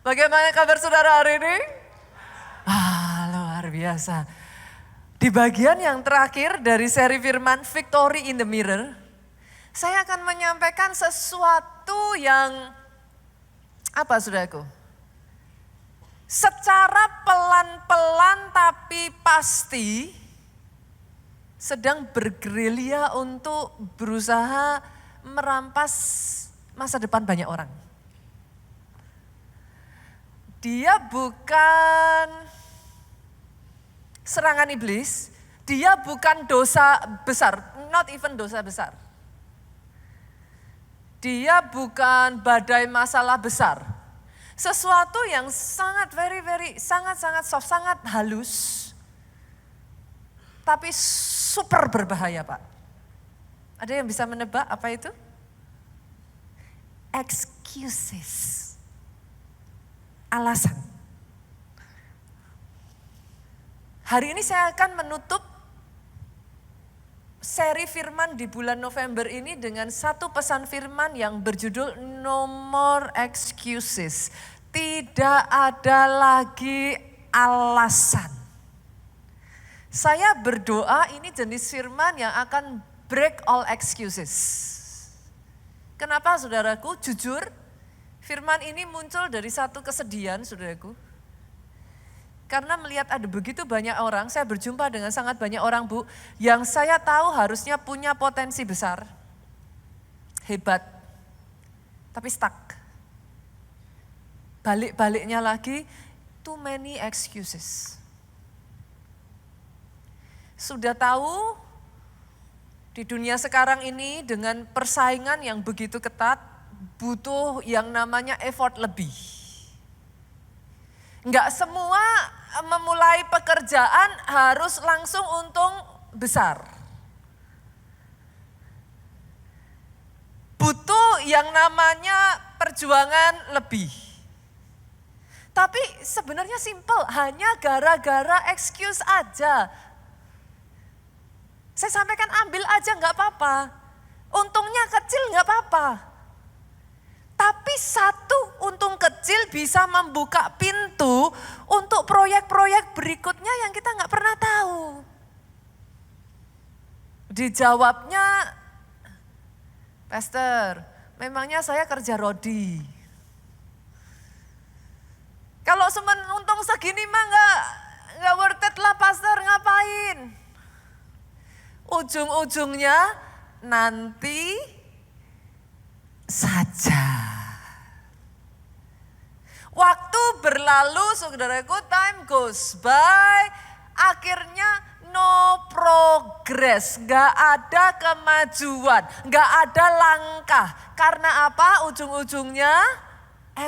Bagaimana kabar saudara hari ini? Luar biasa. Di bagian yang terakhir dari seri firman Victory in the Mirror, saya akan menyampaikan sesuatu yang, apa saudaraku? Secara pelan-pelan tapi pasti sedang bergerilya untuk berusaha merampas masa depan banyak orang. Dia bukan serangan iblis, dia bukan dosa besar, not even dosa besar. Dia bukan badai masalah besar. Sesuatu yang sangat sangat soft, sangat halus, tapi super berbahaya, Pak. Ada yang bisa menebak apa itu? Excuses. Alasan. Hari ini saya akan menutup seri firman di bulan November ini dengan satu pesan firman yang berjudul No More Excuses. Tidak ada lagi alasan. Saya berdoa ini jenis firman yang akan break all excuses. Kenapa saudaraku? Jujur, firman ini muncul dari satu kesedihan saudaraku. Karena melihat ada begitu banyak orang, saya berjumpa dengan sangat banyak orang Bu, yang saya tahu harusnya punya potensi besar, hebat, tapi stuck. Balik-baliknya lagi, too many excuses. Sudah tahu di dunia sekarang ini dengan persaingan yang begitu ketat, butuh yang namanya effort lebih. Enggak semua memulai pekerjaan harus langsung untung besar. Butuh yang namanya perjuangan lebih. Tapi sebenarnya simple, hanya gara-gara excuse aja. Saya sampaikan ambil aja nggak apa-apa. Untungnya kecil nggak apa-apa. Tapi satu untung kecil bisa membuka pintu untuk proyek-proyek berikutnya yang kita nggak pernah tahu. Dijawabnya, Pastor, memangnya saya kerja rodi. Kalau untung segini mah nggak worth it lah Pastor, ngapain? Ujung-ujungnya nanti saja. Waktu berlalu saudaraku, time goes by, akhirnya no progress, gak ada kemajuan, gak ada langkah. Karena apa? Ujung-ujungnya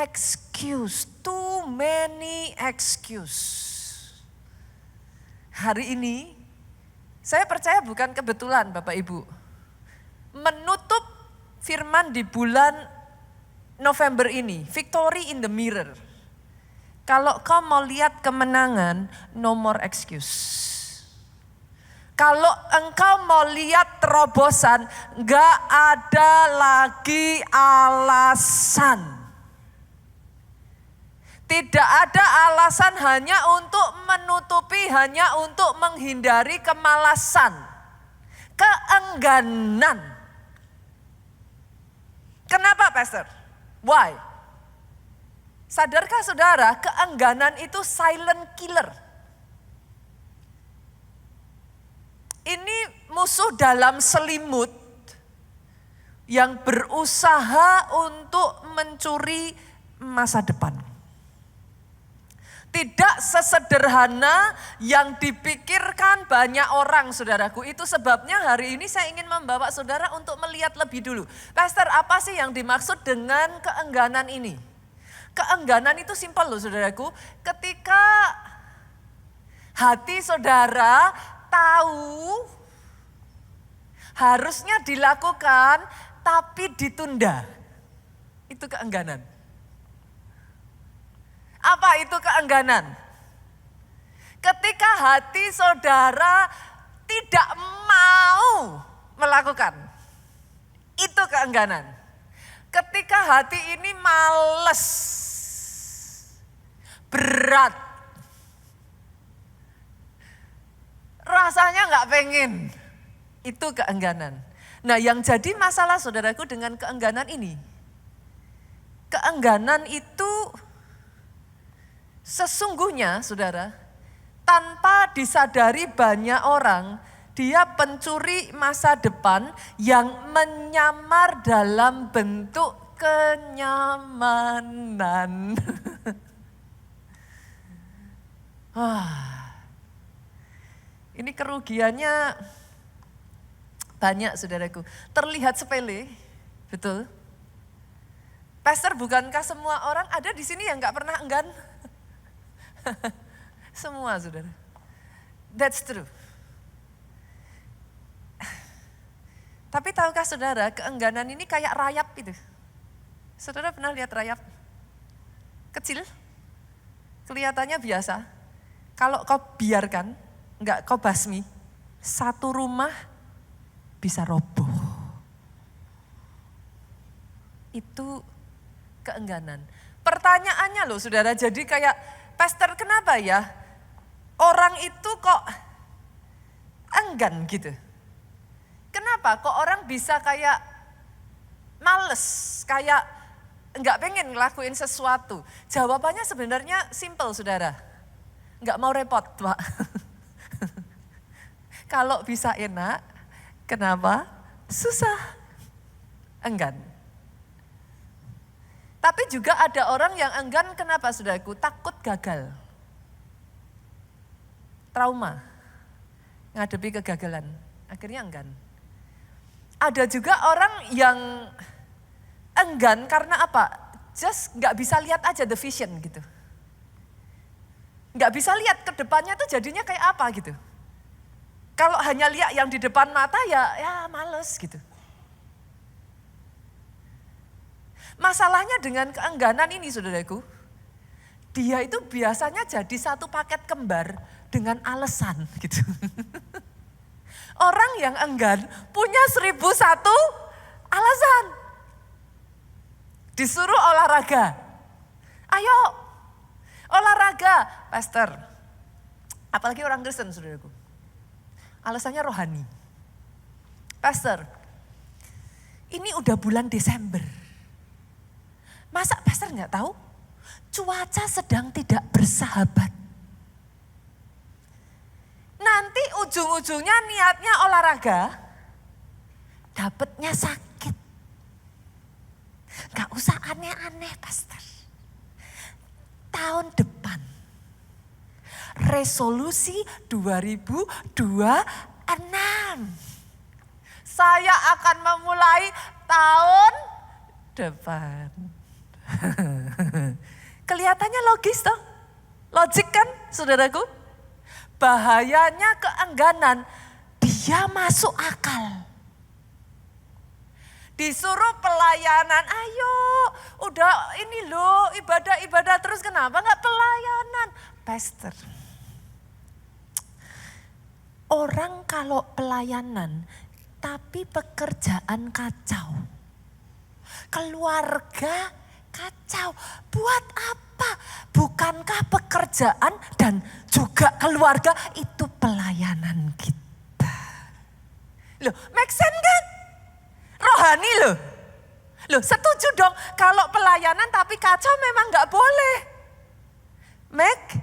excuse, too many excuse. Hari ini saya percaya bukan kebetulan Bapak Ibu. Menutup firman di bulan November ini, Victory in the Mirror. Kalau kau mau lihat kemenangan, no more excuse. Kalau engkau mau lihat terobosan, gak ada lagi alasan. Tidak ada alasan hanya untuk menutupi, hanya untuk menghindari kemalasan, keengganan. Kenapa Pastor? Why? Sadarkah saudara, keengganan itu silent killer. Ini musuh dalam selimut yang berusaha untuk mencuri masa depan. Tidak sesederhana yang dipikirkan banyak orang saudaraku. Itu sebabnya hari ini saya ingin membawa saudara untuk melihat lebih dulu. Pastor, apa sih yang dimaksud dengan keengganan ini? Keengganan itu simpel loh saudaraku. Ketika hati saudara tahu harusnya dilakukan tapi ditunda. Itu keengganan. Apa itu keengganan? Ketika hati saudara tidak mau melakukan, itu keengganan. Ketika hati ini males, berat. Rasanya nggak pengen. Itu keengganan. Nah yang jadi masalah saudaraku dengan keengganan ini. Keengganan itu sesungguhnya saudara, tanpa disadari banyak orang, dia pencuri masa depan yang menyamar dalam bentuk kenyamanan. Ini kerugiannya banyak saudaraku. Terlihat sepele, betul. Pastor, bukankah semua orang ada di sini yang gak pernah enggan? Semua saudara. That's true. Tapi tahukah saudara, keengganan ini kayak rayap itu. Saudara pernah lihat rayap? Kecil, kelihatannya biasa. Kalau kau biarkan, enggak kau basmi, satu rumah bisa roboh. Itu keengganan. Pertanyaannya loh saudara, jadi kayak, pastor kenapa ya orang itu kok enggan gitu? Kenapa kok orang bisa kayak males, kayak enggak pengen ngelakuin sesuatu? Jawabannya sebenarnya simple saudara. Enggak mau repot Pak. Kalau bisa enak, kenapa? Susah. Enggan. Tapi juga ada orang yang enggan kenapa saudaraku? Takut gagal. Trauma. Ngadepi kegagalan. Akhirnya enggan. Ada juga orang yang enggan karena apa? Just gak bisa lihat aja the vision gitu. Gak bisa lihat ke depannya tuh jadinya kayak apa gitu. Kalau hanya lihat yang di depan mata ya males gitu. Masalahnya dengan keengganan ini saudaraku, dia itu biasanya jadi satu paket kembar dengan alasan gitu. Orang yang enggan punya 1001 alasan. Disuruh olahraga. Ayo olahraga, pastor. Apalagi orang Kristen saudaraku. Alasannya rohani. Pastor, ini udah bulan Desember. Masa pastor nggak tahu? Cuaca sedang tidak bersahabat. Nanti ujung-ujungnya niatnya olahraga, dapetnya sakit. Gak usah aneh-aneh pastor. Tahun depan, resolusi 2026. Saya akan memulai tahun depan. Kelihatannya logis toh? Logik kan saudaraku? Bahayanya keengganan, dia masuk akal. Disuruh pelayanan, ayo udah ini loh ibadah-ibadah terus kenapa gak pelayanan? Pastor, orang kalau pelayanan tapi pekerjaan kacau, keluarga kacau, buat apa? Bukankah pekerjaan dan juga keluarga itu pelayanan kita? Loh, make sense kan? Rohani loh. Loh, setuju dong kalau pelayanan tapi kacau memang gak boleh. Make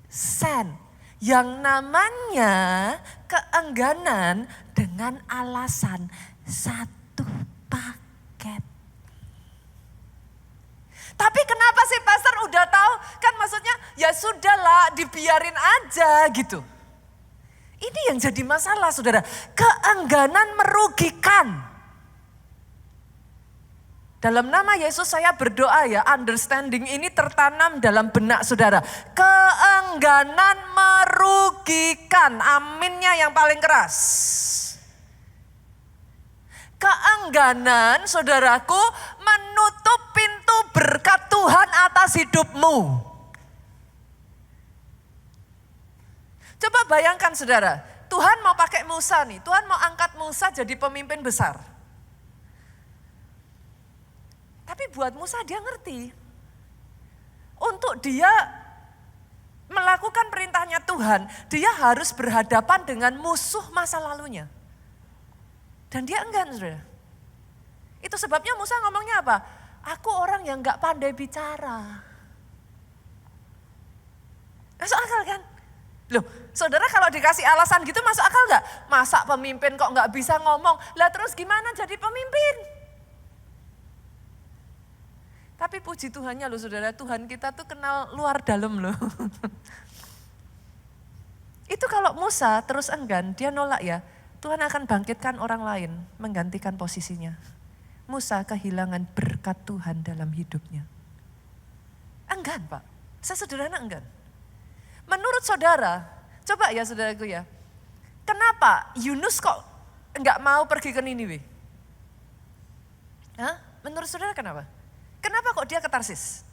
sense. Yang namanya keengganan dengan alasan satu paket. Tapi kenapa sih pastor udah tahu? Kan maksudnya ya sudahlah dibiarin aja gitu. Ini yang jadi masalah saudara. Keengganan merugikan. Dalam nama Yesus saya berdoa ya, understanding ini tertanam dalam benak saudara. Keengganan merugikan. Aminnya yang paling keras. Keengganan saudaraku menutup pintu berkat Tuhan atas hidupmu. Coba bayangkan saudara, Tuhan mau pakai Musa nih, Tuhan mau angkat Musa jadi pemimpin besar. Tapi buat Musa dia ngerti, untuk dia melakukan perintahnya Tuhan, dia harus berhadapan dengan musuh masa lalunya. Dan dia enggan, saudara. Itu sebabnya Musa ngomongnya apa? Aku orang yang gak pandai bicara. Masuk akal kan? Loh, saudara kalau dikasih alasan gitu masuk akal gak? Masa pemimpin kok gak bisa ngomong? Lah terus gimana jadi pemimpin? Tapi puji Tuhannya loh saudara, Tuhan kita tuh kenal luar dalam loh. Itu kalau Musa terus enggan, dia nolak ya, Tuhan akan bangkitkan orang lain menggantikan posisinya. Musa kehilangan berkat Tuhan dalam hidupnya. Enggan Pak, sesederhana enggan. Menurut saudara, coba ya saudaraku ya, kenapa Yunus kok enggak mau pergi ke Niniwe? Hah? Menurut saudara kenapa? Kenapa kok dia ke Tarsis?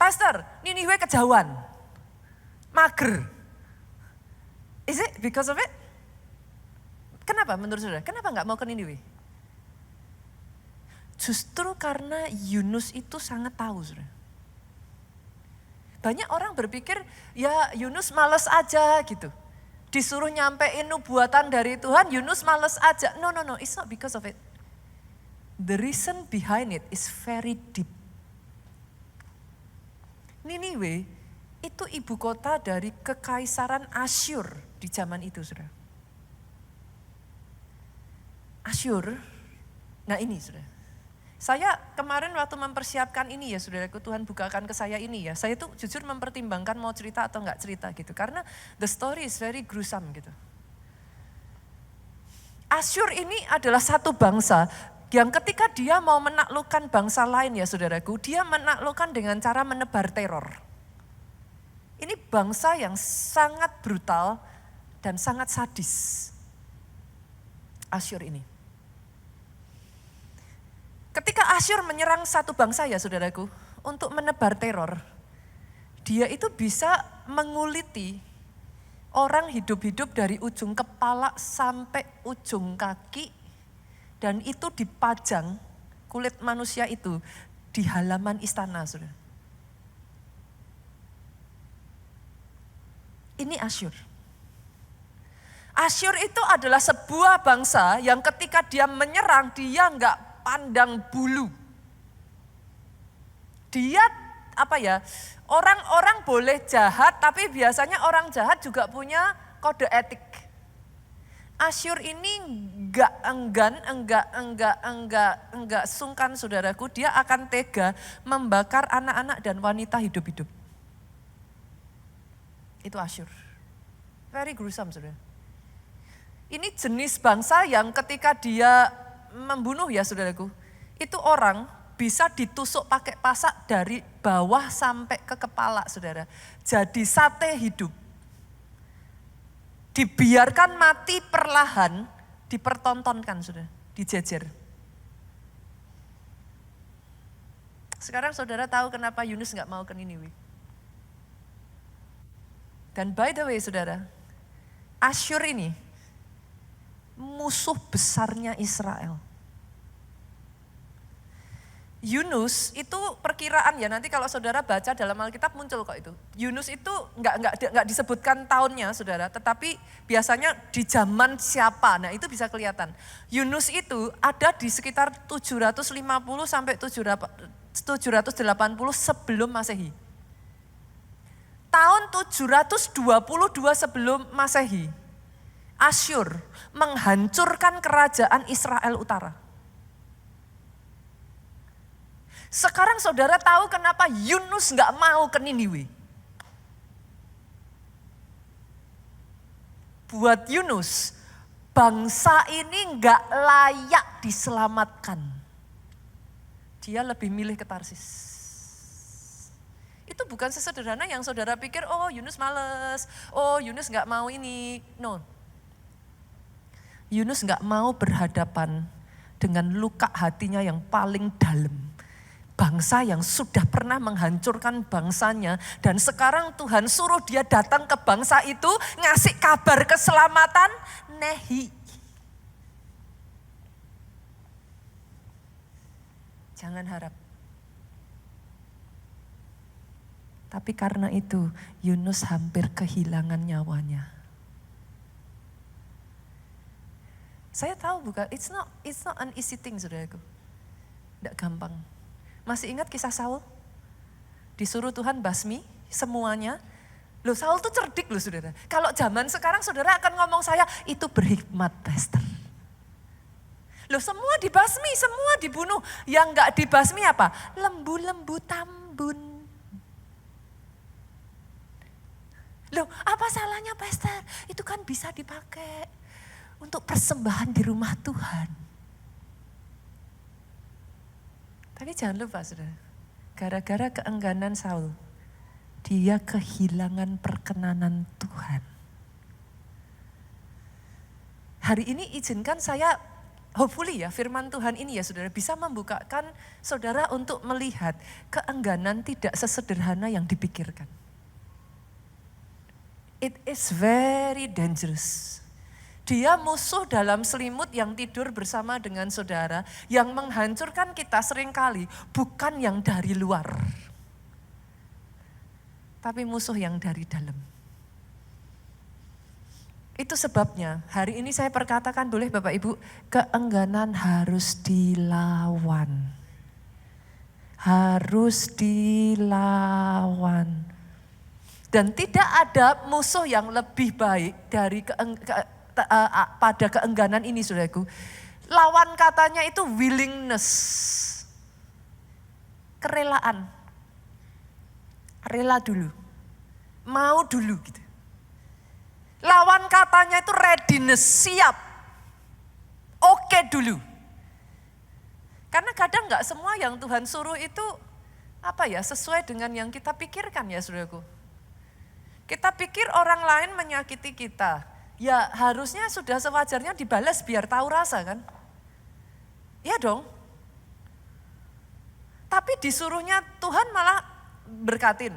Pastor, Niniwe kejauhan, mager. Is it because of it? Kenapa menurut saudara? Kenapa enggak mau ke Niniwe? Justru karena Yunus itu sangat tahu saudara. Banyak orang berpikir ya Yunus males aja gitu. Disuruh nyampein nubuatan dari Tuhan, Yunus males aja. No, it's not because of it. The reason behind it is very deep. Niniwe itu ibu kota dari kekaisaran Asyur di zaman itu, saudara. Asyur, nah ini saudara. Saya kemarin waktu mempersiapkan ini ya saudaraku, Tuhan bukakan ke saya ini ya. Saya tuh jujur mempertimbangkan mau cerita atau enggak cerita gitu. Karena the story is very gruesome gitu. Asyur ini adalah satu bangsa yang ketika dia mau menaklukkan bangsa lain ya saudaraku, dia menaklukkan dengan cara menebar teror. Ini bangsa yang sangat brutal dan sangat sadis. Asyur ini. Ketika Asyur menyerang satu bangsa ya saudaraku, untuk menebar teror, dia itu bisa menguliti orang hidup-hidup dari ujung kepala sampai ujung kaki, dan itu dipajang kulit manusia itu di halaman istana, saudara. Ini Asyur. Asyur itu adalah sebuah bangsa yang ketika dia menyerang, dia enggak pandang bulu. Dia orang-orang boleh jahat, tapi biasanya orang jahat juga punya kode etik. Asyur ini enggak sungkan saudaraku, dia akan tega membakar anak-anak dan wanita hidup-hidup. Itu Asyur. Very gruesome saudara. Ini jenis bangsa yang ketika dia membunuh ya saudaraku, itu orang bisa ditusuk pakai pasak dari bawah sampai ke kepala saudara. Jadi sate hidup. Dibiarkan mati perlahan, dipertontonkan saudara, dijejer. Sekarang saudara tahu kenapa Yunus gak mau ke Niniwe. Dan by the way saudara, Asyur ini musuh besarnya Israel. Yunus itu perkiraan ya, nanti kalau saudara baca dalam Alkitab muncul kok itu. Yunus itu enggak disebutkan tahunnya saudara, tetapi biasanya di zaman siapa, nah itu bisa kelihatan. Yunus itu ada di sekitar 750 sampai 780 sebelum Masehi. Tahun 722 sebelum Masehi, Asyur menghancurkan kerajaan Israel Utara. Sekarang saudara tahu kenapa Yunus gak mau ke Niniwe. Buat Yunus, bangsa ini gak layak diselamatkan. Dia lebih milih ke Tarsis. Itu bukan sesederhana yang saudara pikir, oh Yunus males, oh Yunus gak mau ini. No. Yunus gak mau berhadapan dengan luka hatinya yang paling dalam. Bangsa yang sudah pernah menghancurkan bangsanya. Dan sekarang Tuhan suruh dia datang ke bangsa itu, ngasih kabar keselamatan, nehi. Jangan harap. Tapi karena itu Yunus hampir kehilangan nyawanya. Saya tahu bukan, it's not an easy thing saudaraku. Tidak gampang. Masih ingat kisah Saul? Disuruh Tuhan basmi semuanya. Loh Saul tuh cerdik loh saudara. Kalau zaman sekarang saudara akan ngomong saya, itu berhikmat pastor. Loh semua dibasmi, semua dibunuh. Yang enggak dibasmi apa? Lembu-lembu tambun. Loh apa salahnya pastor? Itu kan bisa dipakai untuk persembahan di rumah Tuhan. Tapi jangan lupa saudara, gara-gara keengganan Saul, dia kehilangan perkenanan Tuhan. Hari ini izinkan saya, hopefully ya firman Tuhan ini ya saudara, bisa membukakan saudara untuk melihat keengganan tidak sesederhana yang dipikirkan. It is very dangerous. Dia musuh dalam selimut yang tidur bersama dengan saudara, yang menghancurkan kita seringkali bukan yang dari luar, tapi musuh yang dari dalam. Itu sebabnya hari ini saya perkatakan boleh Bapak Ibu, keengganan harus dilawan. Harus dilawan. Dan tidak ada musuh yang lebih baik dari pada keengganan ini saudaraku. Lawan katanya itu willingness. Kerelaan. Rela dulu. Mau dulu gitu. Lawan katanya itu readiness, siap. Oke dulu. Karena kadang enggak semua yang Tuhan suruh itu sesuai dengan yang kita pikirkan ya saudaraku. Kita pikir orang lain menyakiti kita. Ya harusnya sudah sewajarnya dibalas biar tahu rasa kan. Iya dong. Tapi disuruhnya Tuhan malah berkatin.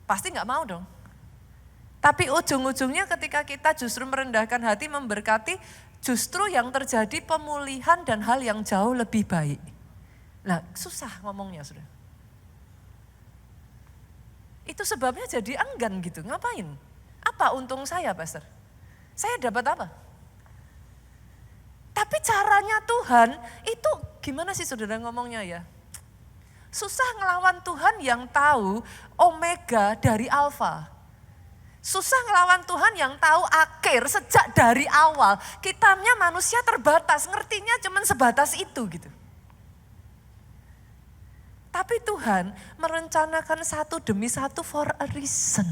Pasti gak mau dong. Tapi ujung-ujungnya ketika kita justru merendahkan hati memberkati, justru yang terjadi pemulihan dan hal yang jauh lebih baik. Nah susah ngomongnya sudah. Itu sebabnya jadi enggan gitu, ngapain? Apa untung saya, Pastor? Saya dapat apa? Tapi caranya Tuhan itu gimana sih saudara ngomongnya ya? Susah ngelawan Tuhan yang tahu omega dari alfa. Susah ngelawan Tuhan yang tahu akhir sejak dari awal. Kitanya manusia terbatas, ngertinya cuma sebatas itu gitu. Tapi Tuhan merencanakan satu demi satu for a reason.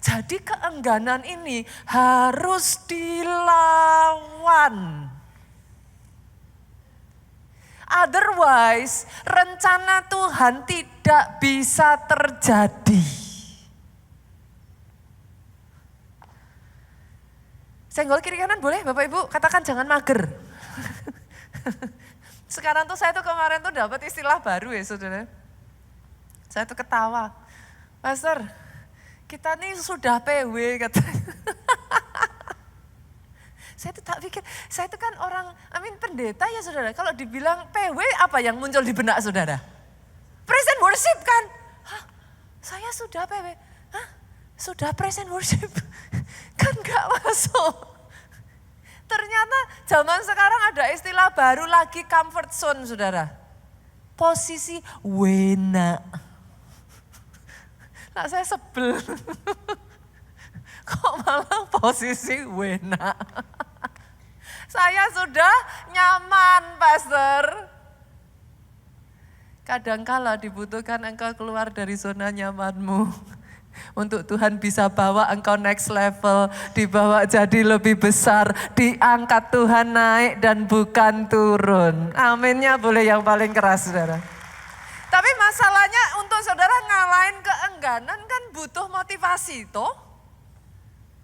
Jadi keengganan ini harus dilawan. Otherwise, rencana Tuhan tidak bisa terjadi. Senggol kiri kanan boleh Bapak Ibu, katakan jangan mager. Sekarang tuh saya tuh kemarin tuh dapat istilah baru ya saudara. Saya tuh ketawa. Pastor, kita nih sudah PW katanya. Saya tuh tak pikir, saya tuh kan orang, pendeta ya saudara. Kalau dibilang PW apa yang muncul di benak saudara? Praise and worship kan? Hah, saya sudah PW. Hah, sudah praise and worship? Kan gak masuk. Ternyata zaman sekarang ada istilah baru lagi, comfort zone saudara. Posisi wena. Nah saya sebel. Kok malah posisi wena? Saya sudah nyaman, Pastor. Kadangkala dibutuhkan engkau keluar dari zona nyamanmu. Untuk Tuhan bisa bawa engkau next level, dibawa jadi lebih besar, diangkat Tuhan naik dan bukan turun. Aminnya boleh yang paling keras, saudara. Tapi masalahnya untuk saudara ngalahin keengganan kan butuh motivasi, toh?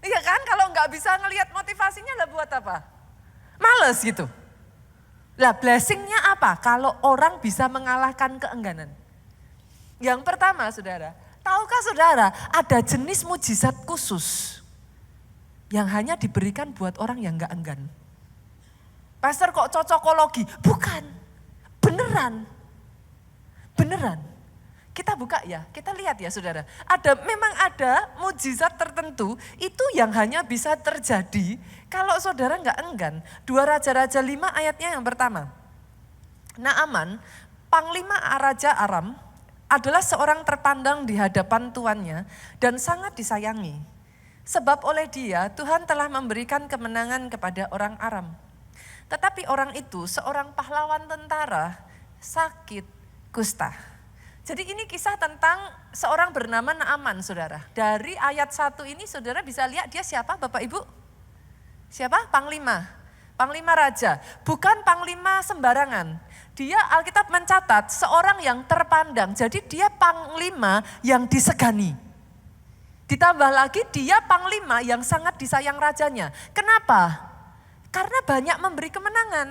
Iya kan, kalau nggak bisa ngelihat motivasinya lah buat apa? Males gitu. Lah blessingnya apa? Kalau orang bisa mengalahkan keengganan. Yang pertama saudara, tahukah saudara ada jenis mujizat khusus yang hanya diberikan buat orang yang nggak enggan? Pastor kok cocokologi? Bukan. beneran. Beneran. Kita buka ya, kita lihat ya saudara. Memang ada mujizat tertentu itu yang hanya bisa terjadi kalau saudara nggak enggan. 2 Raja-Raja 5 ayatnya yang pertama. Naaman, panglima Raja Aram, adalah seorang terpandang di hadapan tuannya dan sangat disayangi. Sebab oleh dia Tuhan telah memberikan kemenangan kepada orang Aram. Tetapi orang itu seorang pahlawan tentara sakit kusta. Jadi ini kisah tentang seorang bernama Naaman saudara. Dari ayat 1 ini saudara bisa lihat dia siapa Bapak Ibu? Siapa? Panglima. Panglima raja. Bukan panglima sembarangan. Dia Alkitab mencatat seorang yang terpandang. Jadi dia panglima yang disegani. Ditambah lagi dia panglima yang sangat disayang rajanya. Kenapa? Karena banyak memberi kemenangan.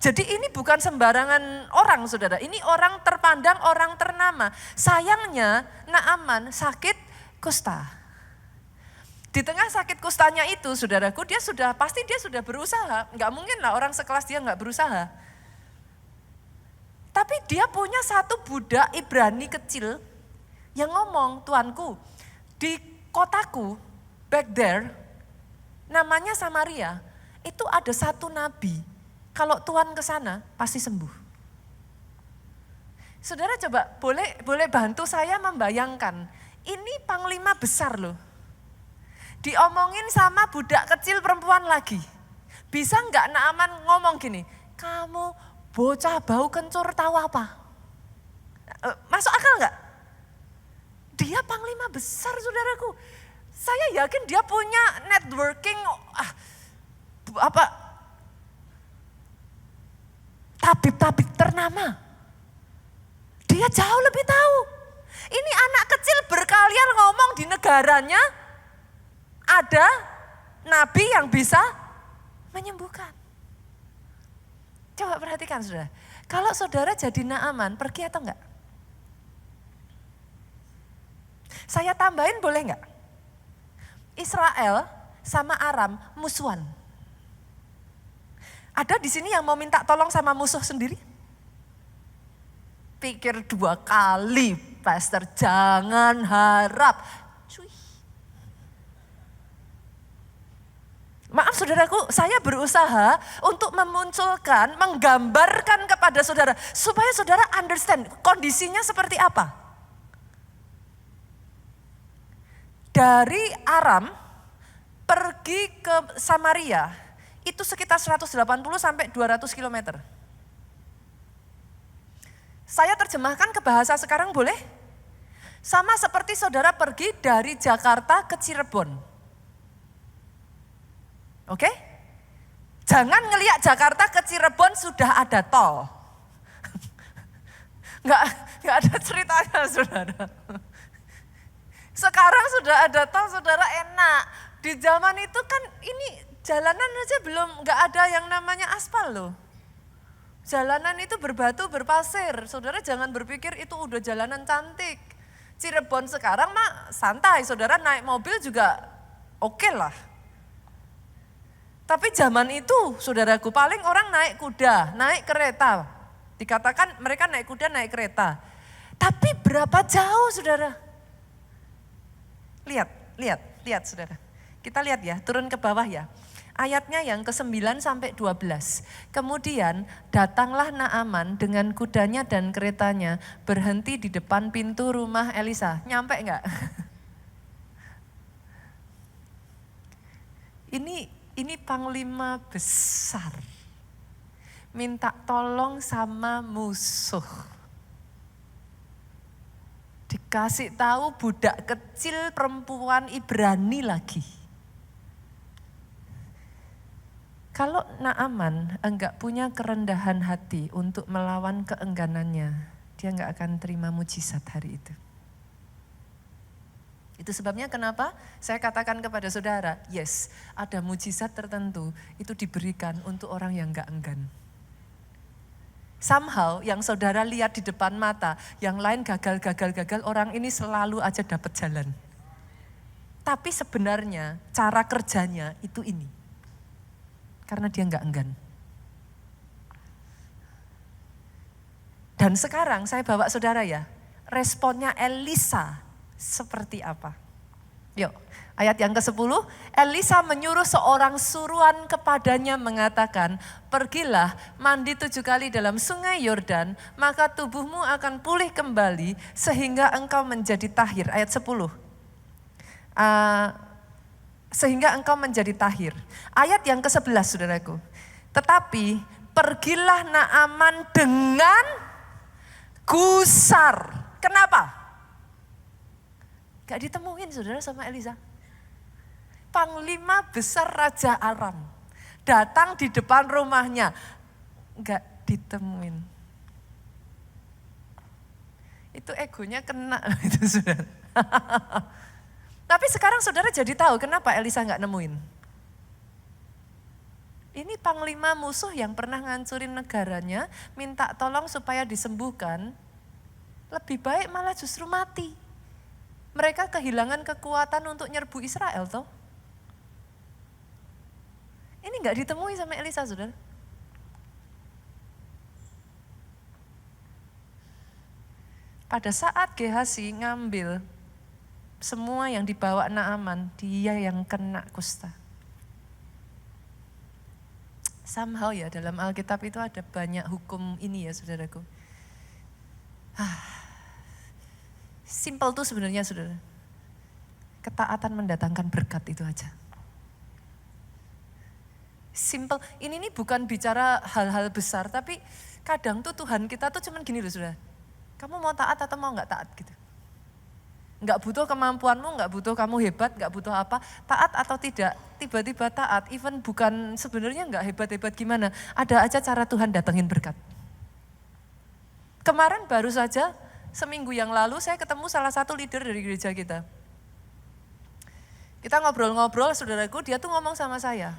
Jadi ini bukan sembarangan orang saudara. Ini orang terpandang, orang ternama. Sayangnya Naaman sakit kusta. Di tengah sakit kustanya itu saudaraku pasti dia sudah berusaha. Enggak mungkin lah orang sekelas dia enggak berusaha. Tapi dia punya satu budak Ibrani kecil yang ngomong, "Tuanku, di kotaku back there namanya Samaria, itu ada satu nabi. Kalau Tuhan ke sana pasti sembuh." Saudara coba boleh bantu saya membayangkan. Ini panglima besar loh. Diomongin sama budak kecil perempuan lagi. Bisa enggak Naaman ngomong gini, "Kamu bocah bau kencur tahu apa?" Masuk akal enggak? Dia panglima besar saudaraku. Saya yakin dia punya networking tabib-tabib ternama. Dia jauh lebih tahu. Ini anak kecil berkalian ngomong di negaranya ada nabi yang bisa menyembuhkan. Coba perhatikan saudara. Kalau saudara jadi Naaman, pergi atau enggak? Saya tambahin boleh enggak? Israel sama Aram musuhan. Ada di sini yang mau minta tolong sama musuh sendiri? Pikir 2 kali, Pastor, jangan harap. Maaf saudaraku, saya berusaha untuk memunculkan, menggambarkan kepada saudara, supaya saudara understand kondisinya seperti apa. Dari Aram pergi ke Samaria, itu sekitar 180 sampai 200 km. Saya terjemahkan ke bahasa sekarang boleh? Sama seperti saudara pergi dari Jakarta ke Cirebon. Oke? Jangan ngelihat Jakarta ke Cirebon sudah ada tol. Enggak ada ceritanya saudara. Sekarang sudah ada tol saudara enak. Di zaman itu kan ini jalanan aja enggak ada yang namanya aspal loh. Jalanan itu berbatu, berpasir. Saudara jangan berpikir itu udah jalanan cantik. Cirebon sekarang mah santai, saudara naik mobil juga oke lah. Tapi zaman itu saudaraku paling orang naik kuda, naik kereta. Dikatakan mereka naik kuda, naik kereta. Tapi berapa jauh saudara? Lihat saudara. Kita lihat ya, turun ke bawah ya. Ayatnya yang ke-9 sampai 12. Kemudian datanglah Naaman dengan kudanya dan keretanya berhenti di depan pintu rumah Elisa. Nyampe enggak? Ini panglima besar. Minta tolong sama musuh. Dikasih tahu budak kecil perempuan Ibrani lagi. Kalau Naaman enggak punya kerendahan hati untuk melawan keengganannya, dia enggak akan terima mujizat hari itu. Itu sebabnya kenapa saya katakan kepada saudara, yes, ada mujizat tertentu itu diberikan untuk orang yang enggak enggan. Somehow yang saudara lihat di depan mata, yang lain gagal, orang ini selalu aja dapat jalan. Tapi sebenarnya cara kerjanya itu ini. Karena dia enggak enggan. Dan sekarang saya bawa saudara ya, responnya Elisa seperti apa? Yuk, ayat yang ke-10, Elisa menyuruh seorang suruhan kepadanya mengatakan, pergilah mandi 7 kali dalam sungai Yordan, maka tubuhmu akan pulih kembali sehingga engkau menjadi tahir. Ayat 10. Sehingga engkau menjadi tahir. Ayat yang ke-11 saudaraku. Tetapi pergilah Naaman dengan gusar. Kenapa? Gak ditemuin saudara sama Elisa. Panglima besar Raja Aram datang di depan rumahnya. Gak ditemuin. Itu egonya kena itu saudara. Tapi sekarang saudara jadi tahu kenapa Elisa gak nemuin. Ini panglima musuh yang pernah ngancurin negaranya, minta tolong supaya disembuhkan. Lebih baik malah justru mati. Mereka kehilangan kekuatan untuk nyerbu Israel toh. Ini gak ditemui sama Elisa saudara. Pada saat Gehazi ngambil semua yang dibawa Naaman, dia yang kena kusta. Somehow ya dalam Alkitab itu ada banyak hukum ini ya saudaraku. Simple tuh sebenarnya saudara. Ketaatan mendatangkan berkat itu aja. Simple, ini nih bukan bicara hal-hal besar, tapi kadang tuh Tuhan kita tuh cuman gini loh saudara. Kamu mau taat atau mau gak taat gitu. Gak butuh kemampuanmu, gak butuh kamu hebat, gak butuh apa. Taat atau tidak, tiba-tiba taat. Even bukan sebenarnya gak hebat-hebat gimana. Ada aja cara Tuhan datengin berkat. Kemarin baru saja, seminggu yang lalu saya ketemu salah satu leader dari gereja kita. Kita ngobrol-ngobrol saudaraku, dia tuh ngomong sama saya.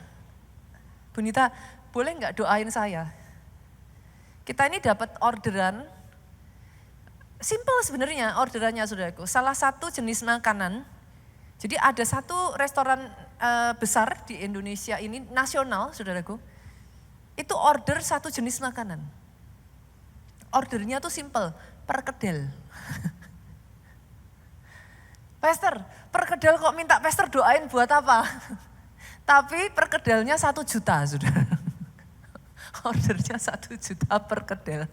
Bunita, boleh gak doain saya? Kita ini dapat orderan. Simple sebenarnya orderannya saudaraku. Salah satu jenis makanan. Jadi ada satu restoran besar di Indonesia ini, nasional saudaraku. Itu order satu jenis makanan. Ordernya tuh simple, perkedel. Pastor, perkedel kok minta pastor doain buat apa? Tapi perkedelnya 1 juta saudara. Ordernya 1 juta perkedel.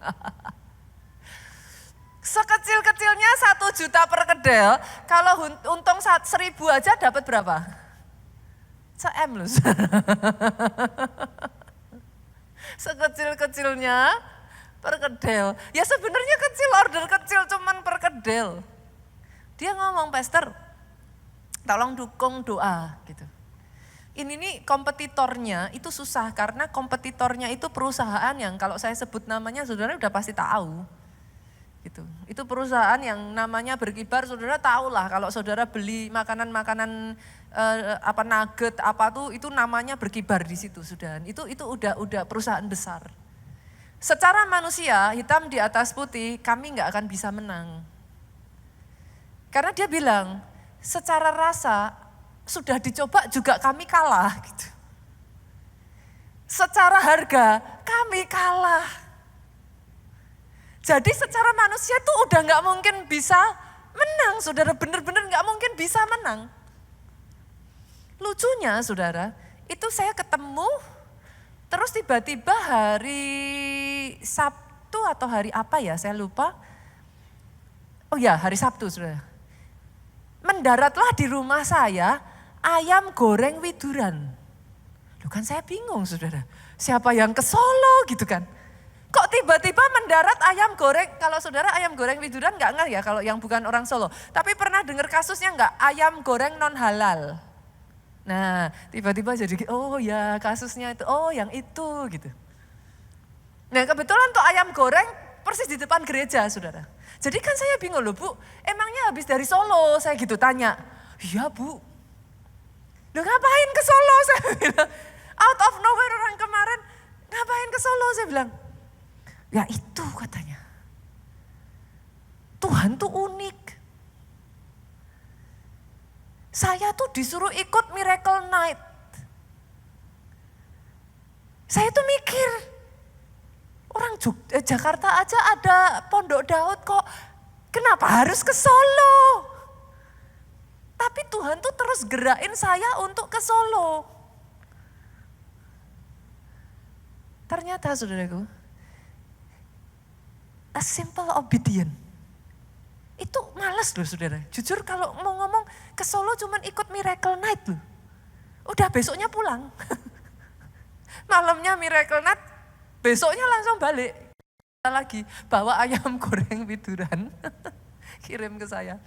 Sekecil-kecilnya 1 juta per kedel, kalau untung 1.000 aja dapat berapa? Se-M loh. Sekecil-kecilnya per kedel. Ya sebenarnya kecil, order kecil cuman per kedel. Dia ngomong, pastor, tolong dukung doa gitu. Ini nih kompetitornya itu susah karena kompetitornya itu perusahaan yang kalau saya sebut namanya saudara udah pasti tahu. Gitu. Itu perusahaan yang namanya berkibar, saudara tahu lah kalau saudara beli makanan-makanan apa nugget apa tuh itu namanya berkibar di situ sudah. Itu udah perusahaan besar. Secara manusia hitam di atas putih kami nggak akan bisa menang. Karena dia bilang secara rasa sudah dicoba juga kami kalah gitu. Secara harga kami kalah. Jadi secara manusia tuh udah gak mungkin bisa menang, saudara, bener-bener gak mungkin bisa menang. Lucunya saudara, itu saya ketemu, terus tiba-tiba hari Sabtu atau hari apa ya, saya lupa. Oh ya, hari Sabtu saudara. Mendaratlah di rumah saya ayam goreng widuran. Loh kan saya bingung saudara, siapa yang ke Solo gitu kan. Kok tiba-tiba mendarat ayam goreng, kalau saudara ayam goreng widuran enggak ya kalau yang bukan orang Solo. Tapi pernah dengar kasusnya enggak? Ayam goreng non halal. Nah tiba-tiba jadi, oh ya kasusnya itu, oh yang itu gitu. Nah kebetulan tuh ayam goreng persis di depan gereja saudara. Jadi kan saya bingung loh Bu, emangnya habis dari Solo saya gitu tanya. Iya Bu, loh ngapain ke Solo saya bilang. Out of nowhere orang kemarin, ngapain ke Solo saya bilang. Ya itu katanya. Tuhan tuh unik. Saya tuh disuruh ikut Miracle Night. Saya tuh mikir, orang Jakarta aja ada Pondok Daud kok. Kenapa harus ke Solo? Tapi Tuhan tuh terus gerakin saya untuk ke Solo. Ternyata saudaraku, a simple obedience. Itu males loh saudara. Jujur kalau mau ngomong ke Solo cuman ikut Miracle Night loh. Udah besoknya pulang. Malamnya Miracle Night, besoknya langsung balik. Lagi bawa ayam goreng biduran. Kirim ke saya.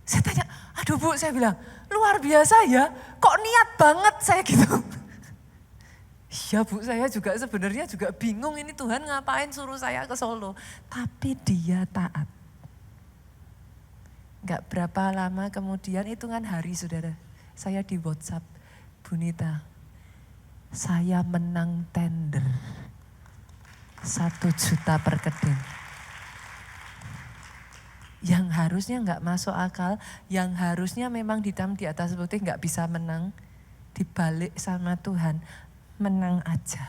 Saya tanya, aduh Bu, saya bilang, luar biasa ya, kok niat banget saya gitu. Iya Bu, saya juga sebenarnya juga bingung ini Tuhan ngapain suruh saya ke Solo. Tapi dia taat. Gak berapa lama kemudian, hitungan hari saudara, saya di WhatsApp, Bunita, saya menang tender 1 juta per keding. Yang harusnya gak masuk akal, yang harusnya memang hitam di atas putih gak bisa menang, dibalik sama Tuhan. Menang aja.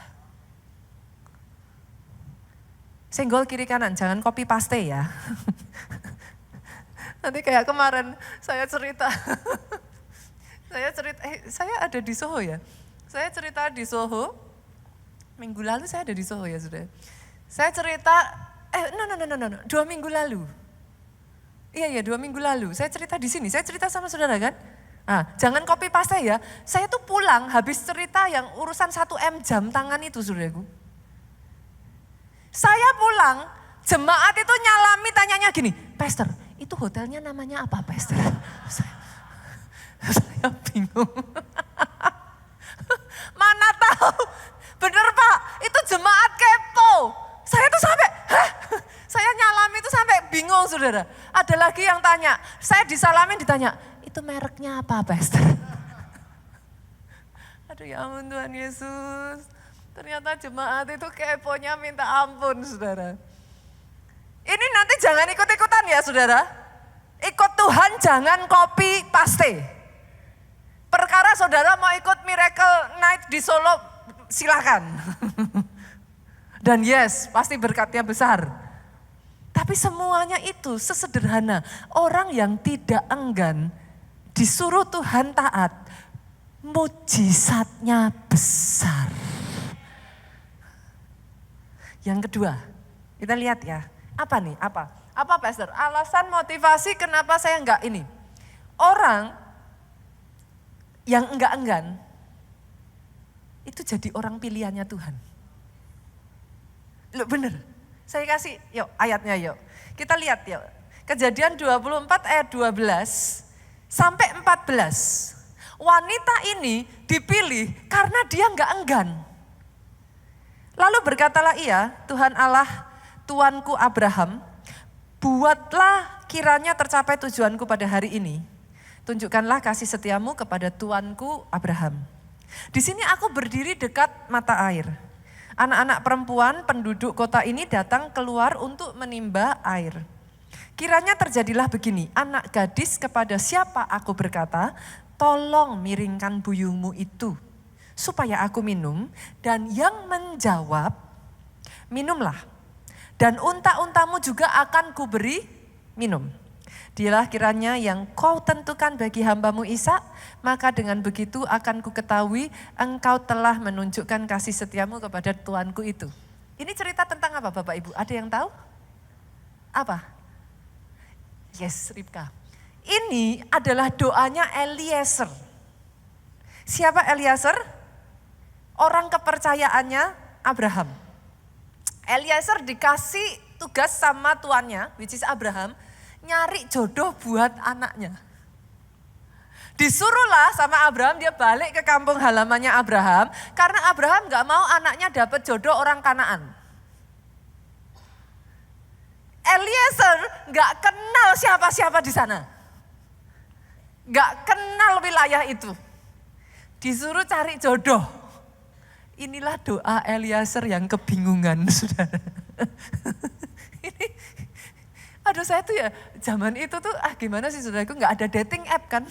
Senggol kiri kanan, jangan copy paste ya. Nanti kayak kemarin saya cerita. Saya ada di Soho ya. Saya cerita di Soho. Minggu lalu saya ada di Soho ya sudah. Saya cerita, no, 2 minggu lalu. Iya 2 minggu lalu. Saya cerita di sini, saya cerita sama saudara kan. Jangan copy paste ya. Saya tuh pulang habis cerita yang urusan 1M jam tangan itu saudaraku. Saya pulang, jemaat itu nyalami tanyanya gini, Pastor, itu hotelnya namanya apa Pastor? Saya bingung. Mana tahu, bener Pak, itu jemaat kepo. Saya tuh sampai, saya nyalami itu sampai bingung saudara. Ada lagi yang tanya, saya disalamin ditanya, itu mereknya apa Pastor? Aduh ya ampun Tuhan Yesus. Ternyata jemaat itu keponya minta ampun saudara. Ini nanti jangan ikut-ikutan ya saudara. Ikut Tuhan jangan copy paste. Perkara saudara mau ikut Miracle Night di Solo silakan. Dan yes pasti berkatnya besar. Tapi semuanya itu sesederhana. Orang yang tidak enggan disuruh Tuhan taat, mujizatnya besar. Yang kedua, kita lihat ya, apa nih, apa Pastor? Alasan motivasi kenapa saya enggak ini. Orang yang enggak enggan, itu jadi orang pilihannya Tuhan. Loh bener, saya kasih, yuk ayatnya yuk. Kita lihat yuk, Kejadian 24 ayat 12. Sampai 14, wanita ini dipilih karena dia enggak enggan. Lalu berkatalah ia, Tuhan Allah, Tuanku Abraham, buatlah kiranya tercapai tujuanku pada hari ini. Tunjukkanlah kasih setiamu kepada Tuanku Abraham. Di sini aku berdiri dekat mata air. Anak-anak perempuan penduduk kota ini datang keluar untuk menimba air. Kiranya terjadilah begini, anak gadis kepada siapa aku berkata, tolong miringkan buyungmu itu, supaya aku minum, dan yang menjawab, minumlah, dan unta-untamu juga akan kuberi minum. Dialah kiranya yang kau tentukan bagi hambamu Ishak, maka dengan begitu akan ku ketahui engkau telah menunjukkan kasih setiamu kepada tuanku itu. Ini cerita tentang apa Bapak Ibu? Ada yang tahu? Apa? Yes, Ribka. Ini adalah doanya Eliezer. Siapa Eliezer? Orang kepercayaannya Abraham. Eliezer dikasih tugas sama tuannya, which is Abraham, nyari jodoh buat anaknya. Disuruhlah sama Abraham, dia balik ke kampung halamannya Abraham, karena Abraham gak mau anaknya dapat jodoh orang Kanaan. Eliezer gak kenal siapa-siapa di sana. Gak kenal wilayah itu. Disuruh cari jodoh. Inilah doa Eliezer yang kebingungan, saudara. Ini, aduh saya tuh ya, zaman itu tuh gimana sih saudaraku, gak ada dating app kan.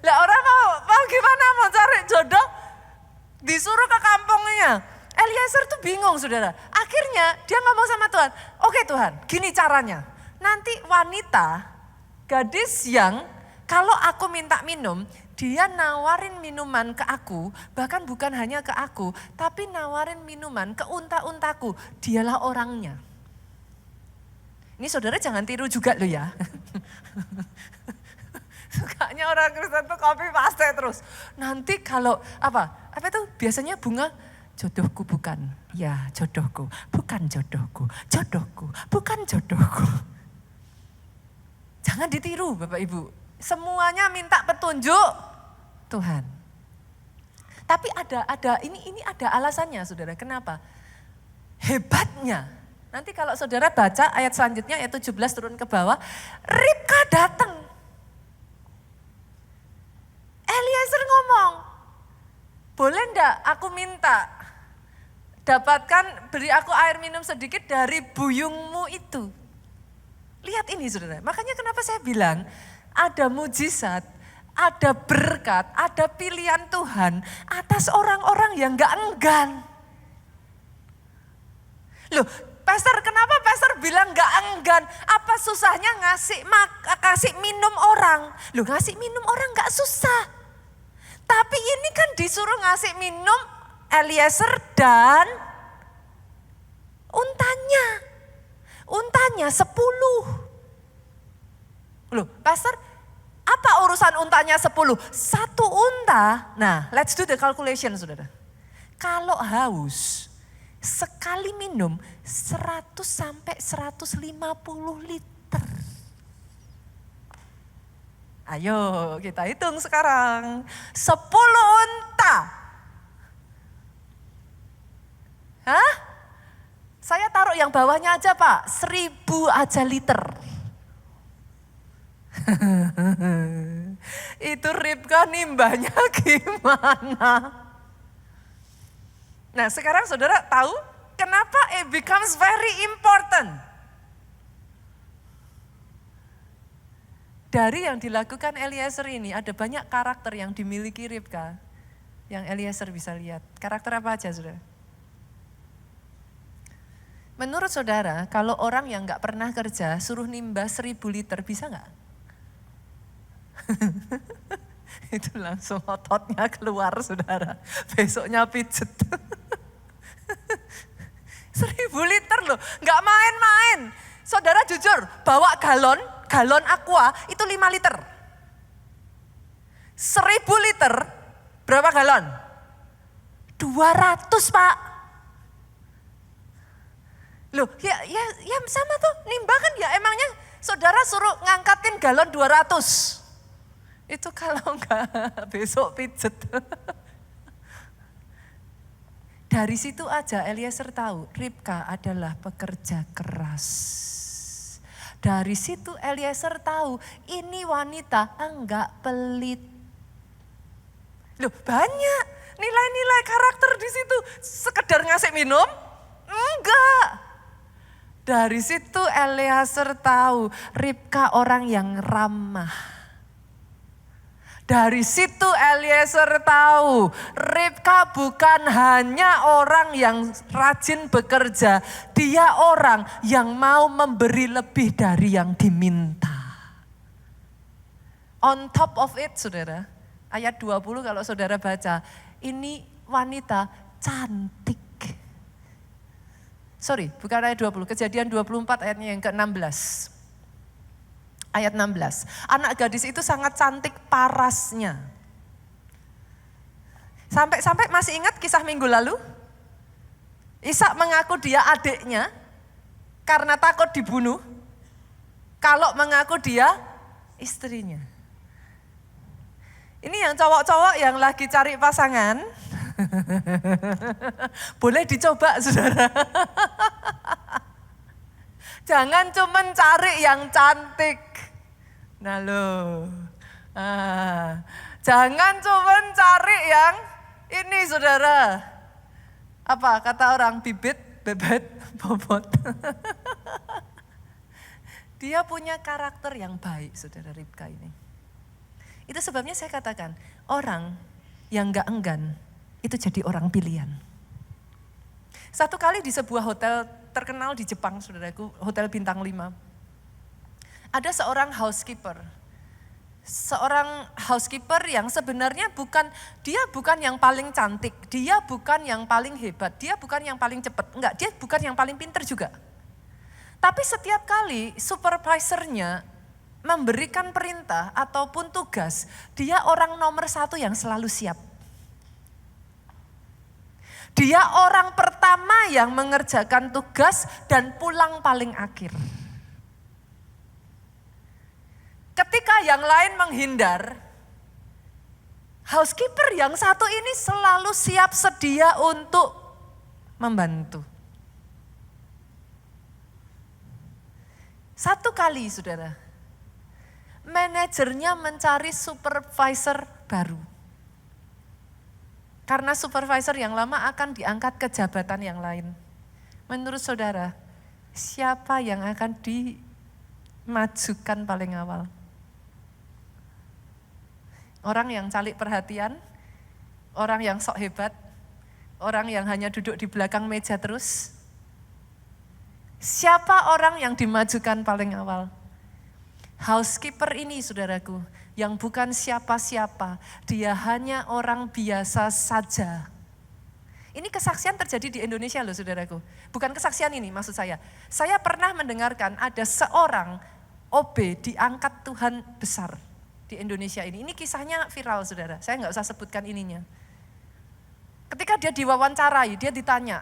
Lah orang mau gimana mau cari jodoh? Disuruh ke kampungnya. Eliezer tuh bingung saudara. Akhirnya dia ngomong sama Tuhan, oke Tuhan gini caranya. Nanti wanita, gadis yang kalau aku minta minum, dia nawarin minuman ke aku, bahkan bukan hanya ke aku, tapi nawarin minuman ke unta-untaku. Dialah orangnya. Ini saudara jangan tiru juga loh ya. Sukanya orang Kristen tuh copy paste terus. Nanti kalau apa itu biasanya bunga jodohku bukan, ya jodohku, bukan jodohku, jodohku, bukan jodohku. Jangan ditiru Bapak Ibu, semuanya minta petunjuk Tuhan. Tapi ini ada alasannya saudara, kenapa? Hebatnya, nanti kalau saudara baca ayat selanjutnya, ayat 17 turun ke bawah, Ribka datang. Eliezer ngomong, boleh enggak aku minta dapatkan beri aku air minum sedikit dari buyungmu itu. Lihat ini saudara, makanya kenapa saya bilang ada mujizat, ada berkat, ada pilihan Tuhan atas orang-orang yang enggak enggan. Loh, Pastor, kenapa Pastor bilang enggak enggan? Apa susahnya kasih minum orang? Loh, ngasih minum orang enggak susah. Tapi ini kan disuruh ngasih minum Eliezer dan untanya. Untanya 10. Loh, Pastor, apa urusan untanya 10? Satu unta, nah let's do the calculation saudara. Kalau haus, sekali minum 100 sampai 150 liter. Ayo kita hitung sekarang. 10 unta. Hah? Saya taruh yang bawahnya aja Pak, 1000 aja liter. Itu Ribka nimbanya gimana? Nah sekarang saudara tahu kenapa it becomes very important. Dari yang dilakukan Eliezer ini ada banyak karakter yang dimiliki Ribka. Yang Eliezer bisa lihat. Karakter apa aja saudara? Menurut saudara kalau orang yang gak pernah kerja suruh nimbah 1000 liter bisa gak? Itu langsung ototnya keluar saudara. Besoknya pijet. 1000 liter loh, gak main-main. Saudara jujur, bawa galon aqua itu 5 liter. 1000 liter, berapa galon? 200 Pak. Loh ya sama tuh, nimbah kan ya emangnya saudara suruh ngangkatin galon 200. Itu kalau enggak besok pijet. Dari situ aja Eliezer tahu Ribka adalah pekerja keras. Dari situ Eliezer tahu ini wanita enggak pelit. Loh banyak nilai-nilai karakter di situ. Sekedar ngasih minum? Enggak. Dari situ Eliezer tahu Ribka orang yang ramah. Dari situ Eliezer tahu Ribka bukan hanya orang yang rajin bekerja, dia orang yang mau memberi lebih dari yang diminta. On top of it saudara, ayat 20 kalau saudara baca, ini wanita cantik. Sorry, bukan ayat 20, Kejadian 24 ayatnya yang ke-16. Ayat 16, anak gadis itu sangat cantik parasnya. Sampai masih ingat kisah minggu lalu? Ishak mengaku dia adiknya karena takut dibunuh. Kalau mengaku dia istrinya. Ini yang cowok-cowok yang lagi cari pasangan. Boleh dicoba saudara. Jangan cuma cari yang cantik. Nah loh. Jangan cuma cari yang ini saudara. Apa kata orang bibit, bebet, bobot. Dia punya karakter yang baik saudara Ribka ini. Itu sebabnya saya katakan orang yang gak enggan itu jadi orang pilihan. Satu kali di sebuah hotel terkenal di Jepang, saudaraku, hotel bintang 5. Ada seorang housekeeper. Seorang housekeeper yang sebenarnya dia bukan yang paling cantik, dia bukan yang paling hebat, dia bukan yang paling cepat, enggak, dia bukan yang paling pinter juga. Tapi setiap kali supervisornya memberikan perintah ataupun tugas, dia orang nomor 1 yang selalu siap. Dia orang pertama yang mengerjakan tugas dan pulang paling akhir. Ketika yang lain menghindar, housekeeper yang satu ini selalu siap sedia untuk membantu. Satu kali, saudara, manajernya mencari supervisor baru. Karena supervisor yang lama akan diangkat ke jabatan yang lain. Menurut saudara, siapa yang akan dimajukan paling awal? Orang yang calik perhatian, orang yang sok hebat, orang yang hanya duduk di belakang meja terus. Siapa orang yang dimajukan paling awal? Housekeeper ini, saudaraku, yang bukan siapa-siapa, dia hanya orang biasa saja. Ini kesaksian terjadi di Indonesia loh, saudaraku. Bukan kesaksian ini maksud saya. Saya pernah mendengarkan ada seorang OB diangkat Tuhan besar di Indonesia ini. Ini kisahnya viral, saudara. Saya nggak usah sebutkan ininya. Ketika dia diwawancarai, dia ditanya,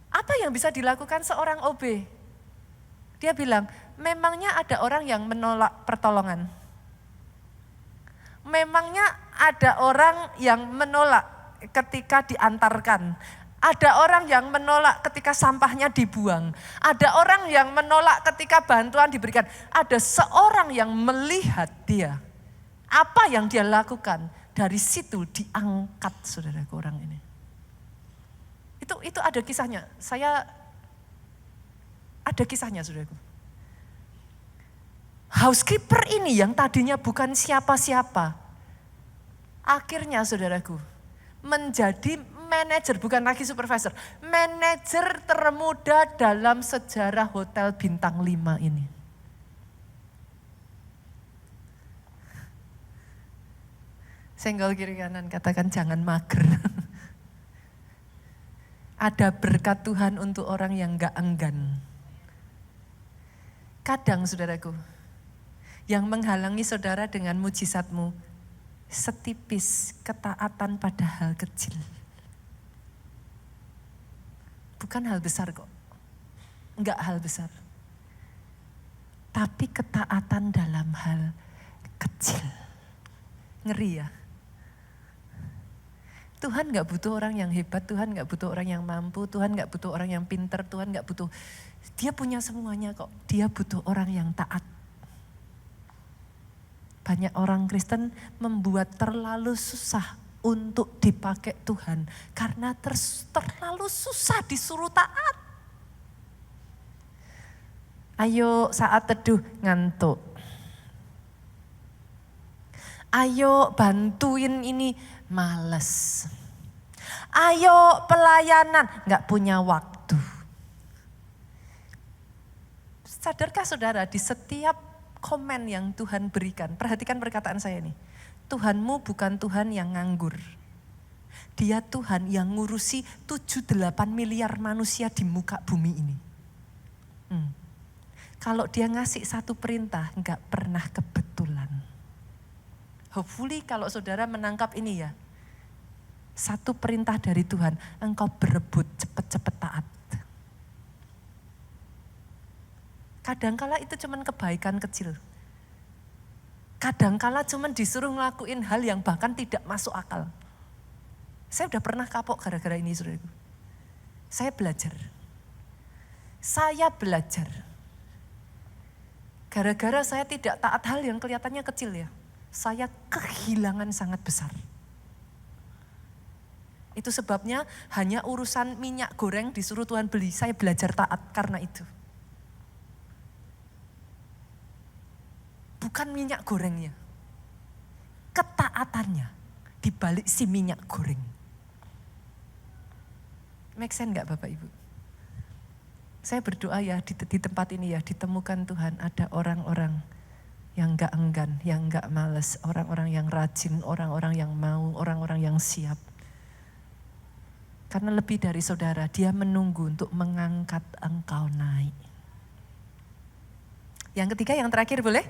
apa yang bisa dilakukan seorang OB? Dia bilang, memangnya ada orang yang menolak pertolongan. Memangnya ada orang yang menolak ketika diantarkan. Ada orang yang menolak ketika sampahnya dibuang. Ada orang yang menolak ketika bantuan diberikan. Ada seorang yang melihat dia. Apa yang dia lakukan, dari situ diangkat, saudaraku, orang ini. Itu ada kisahnya. Ada kisahnya, saudaraku. Housekeeper ini yang tadinya bukan siapa-siapa, akhirnya, saudaraku, menjadi manajer, bukan lagi supervisor, manajer termuda dalam sejarah hotel bintang 5 ini. Senggol kiri kanan, katakan jangan mager. Ada berkat Tuhan untuk orang yang gak enggan. Kadang, saudaraku, yang menghalangi saudara dengan mujizatmu, setipis ketaatan pada hal kecil. Bukan hal besar kok, enggak hal besar. Tapi ketaatan dalam hal kecil. Ngeri ya. Tuhan gak butuh orang yang hebat, Tuhan gak butuh orang yang mampu, Tuhan gak butuh orang yang pinter, Tuhan gak butuh. Dia punya semuanya kok, dia butuh orang yang taat. Banyak orang Kristen membuat terlalu susah untuk dipakai Tuhan. Karena terlalu susah disuruh taat. Ayo saat teduh ngantuk. Ayo bantuin ini males. Ayo pelayanan gak punya waktu. Sadarkah saudara, di setiap komen yang Tuhan berikan, perhatikan perkataan saya ini. Tuhanmu bukan Tuhan yang nganggur. Dia Tuhan yang ngurusi 7-8 miliar manusia di muka bumi ini. Kalau dia ngasih satu perintah, gak pernah kebetulan. Hopefully kalau saudara menangkap ini ya. Satu perintah dari Tuhan, engkau berebut cepet-cepet taat. Kadangkala itu cuman kebaikan kecil. Kadangkala cuman disuruh ngelakuin hal yang bahkan tidak masuk akal. Saya udah pernah kapok gara-gara ini, saudaraku. Saya belajar. Gara-gara saya tidak taat hal yang kelihatannya kecil ya. Saya kehilangan sangat besar. Itu sebabnya hanya urusan minyak goreng disuruh Tuhan beli. Saya belajar taat karena itu. Bukan minyak gorengnya. Ketaatannya dibalik si minyak goreng. Make sense nggak Bapak Ibu? Saya berdoa ya di tempat ini ya ditemukan Tuhan ada orang-orang yang gak enggan, yang gak males, orang-orang yang rajin, orang-orang yang mau, orang-orang yang siap. Karena lebih dari saudara, dia menunggu untuk mengangkat engkau naik. Yang ketiga, yang terakhir boleh?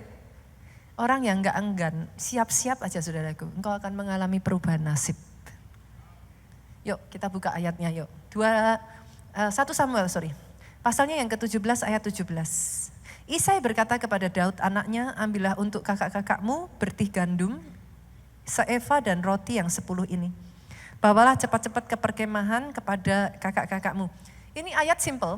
Orang yang gak enggan, siap-siap aja saudaraku, engkau akan mengalami perubahan nasib. Yuk kita buka ayatnya yuk. 1 Samuel, pasalnya yang ke-17 ayat 17. Isai berkata kepada Daud anaknya, ambillah untuk kakak-kakakmu bertih gandum, seeva dan roti yang 10 ini. Bawalah cepat-cepat ke perkemahan kepada kakak-kakakmu. Ini ayat simple.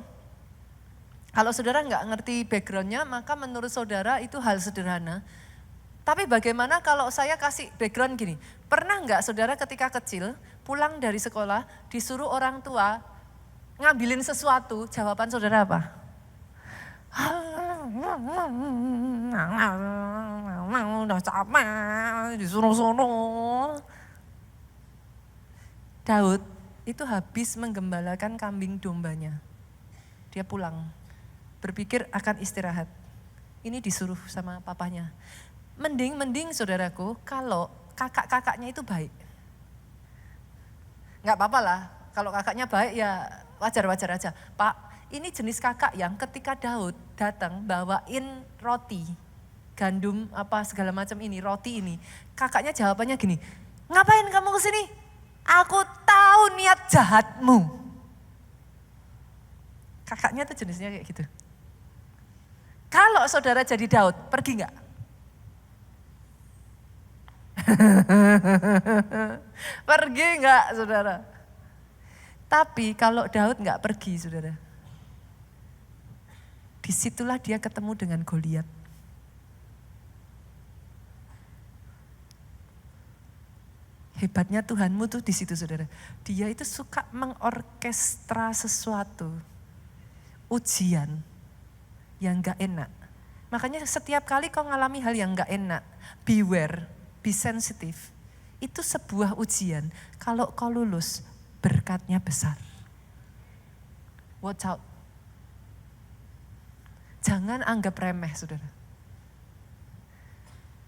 Kalau saudara nggak ngerti backgroundnya, maka menurut saudara itu hal sederhana. Tapi bagaimana kalau saya kasih background gini, pernah nggak saudara ketika kecil pulang dari sekolah disuruh orang tua ngambilin sesuatu, jawaban saudara apa? Udah capek, disuruh-suruh. Daud itu habis menggembalakan kambing dombanya. Dia pulang, berpikir akan istirahat. Ini disuruh sama papanya. Mending saudaraku kalau kakak-kakaknya itu baik. Nggak apa-apa lah, kalau kakaknya baik ya wajar-wajar aja. Pak, ini jenis kakak yang ketika Daud datang bawain roti, gandum apa segala macam ini, roti ini. Kakaknya jawabannya gini, ngapain kamu kesini? Aku tahu niat jahatmu. Kakaknya tuh jenisnya kayak gitu. Kalau saudara jadi Daud, pergi nggak? Pergi nggak saudara? Tapi kalau Daud nggak pergi saudara, disitulah dia ketemu dengan Goliat. Hebatnya Tuhanmu tuh di situ saudara. Dia itu suka mengorkestra sesuatu, ujian yang gak enak. Makanya setiap kali kau ngalami hal yang gak enak, beware, be sensitive. Itu sebuah ujian. Kalau kau lulus, berkatnya besar. Watch out. Jangan anggap remeh saudara.